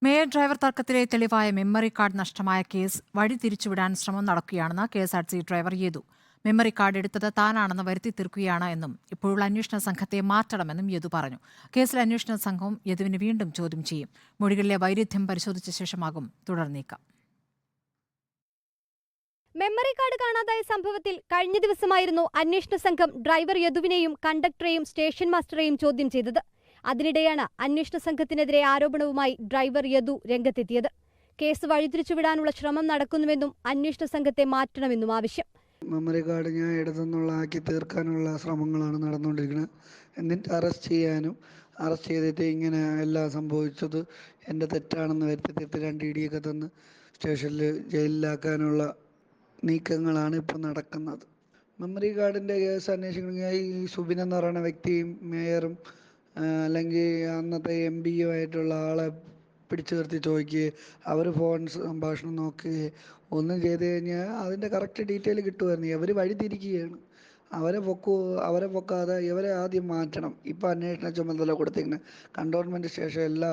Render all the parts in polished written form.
Mayor driver തർക്കത്തിലെ തെളിവായ memory card നഷ്ടമായ case വഴിതിരിച്ചുവിടാൻ ശ്രമം നടക്കുകയാണെന്ന് കെഎസ്ആർടിസി ഡ്രൈവർ യേതു. മെമ്മറി കാർഡ് എടുത്തത് താനാണെന്ന് വരുത്തി തീർക്കുകയാണ് എന്നും ഇപ്പോഴുള്ള അന്വേഷണ സംഘത്തെ മാറ്റണമെന്നും യേതു പറഞ്ഞു. കേസിലെ അന്വേഷണ സംഘവും യേതുവിനെ വീണ്ടും ചോദ്യം ചെയ്യും. മൊഴികളിലെ വൈരുദ്ധ്യം പരിശോധിച്ച ശേഷമാകും തുടർ നീക്കം. മെമ്മറി കാർഡ് കാണാതായ സംഭവത്തിൽ കഴിഞ്ഞ ദിവസമായിരുന്നു അന്വേഷണ സംഘം ഡ്രൈവർ യദുവിനെയും കണ്ടക്ടറെയും സ്റ്റേഷൻ മാസ്റ്ററെയും ചോദ്യം ചെയ്തത്. അതിനിടെയാണ് അന്വേഷണ സംഘത്തിനെതിരെ ആരോപണവുമായി ഡ്രൈവർ യദു രംഗത്തെത്തിയത്. കേസ് വഴിതിരിച്ചുവിടാനുള്ള ശ്രമം നടക്കുന്നുവെന്നും അന്വേഷണ സംഘത്തെ മാറ്റണമെന്നും ആവശ്യം. മെമ്മറി കാർഡ് ഞാൻ എടുത്തെന്നുള്ള ആക്കി തീർക്കാനുള്ള ശ്രമങ്ങളാണ് നടന്നുകൊണ്ടിരിക്കുന്നത്. എന്നിട്ട് അറസ്റ്റ് ചെയ്തിട്ട് ഇങ്ങനെ എല്ലാം സംഭവിച്ചത് എൻ്റെ തെറ്റാണെന്ന് വരുത്തി തീർത്ത് 2 ഇടിയൊക്കെ തന്ന് സ്റ്റേഷനിൽ ജയിലിലാക്കാനുള്ള നീക്കങ്ങളാണ് ഇപ്പോൾ നടക്കുന്നത്. മെമ്മറി കാർഡിൻ്റെ കേസ് അന്വേഷിക്കണമെങ്കിൽ ഈ സുബിൻ എന്ന് പറയുന്ന വ്യക്തിയും മേയറും അല്ലെങ്കിൽ അന്നത്തെ MP ആയിട്ടുള്ള ആളെ പിടിച്ചു നിർത്തി ചോദിക്കുകയും അവർ ഫോൺ സംഭാഷണം നോക്കുകയും ഒന്നും ചെയ്ത് കഴിഞ്ഞാൽ അതിൻ്റെ കറക്റ്റ് ഡീറ്റെയിൽ കിട്ടുമായിരുന്നു. ഇവർ വഴിതിരിക്കുകയാണ്. അവരെ പൊക്കാതെ ഇവരെ ആദ്യം മാറ്റണം. ഇപ്പോൾ അന്വേഷണ ചുമതല കൊടുത്തിരിക്കുന്നത് കണ്ടോൺമെൻറ് സ്റ്റേഷൻ എല്ലാ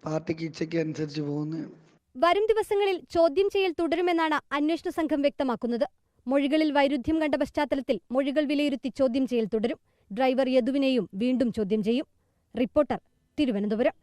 പാർട്ടിക്ക് ഇച്ഛയ്ക്ക് അനുസരിച്ച് പോകുന്നതാണ്. വരും ദിവസങ്ങളിൽ ചോദ്യം ചെയ്യൽ തുടരുമെന്നാണ് അന്വേഷണ സംഘം വ്യക്തമാക്കുന്നത്. മൊഴികളിൽ വൈരുദ്ധ്യം കണ്ട പശ്ചാത്തലത്തിൽ മൊഴികൾ വിലയിരുത്തി ചോദ്യം ചെയ്യൽ തുടരും. ഡ്രൈവർ യദുവിനെയും വീണ്ടും ചോദ്യം ചെയ്യും. റിപ്പോർട്ടർ, തിരുവനന്തപുരം.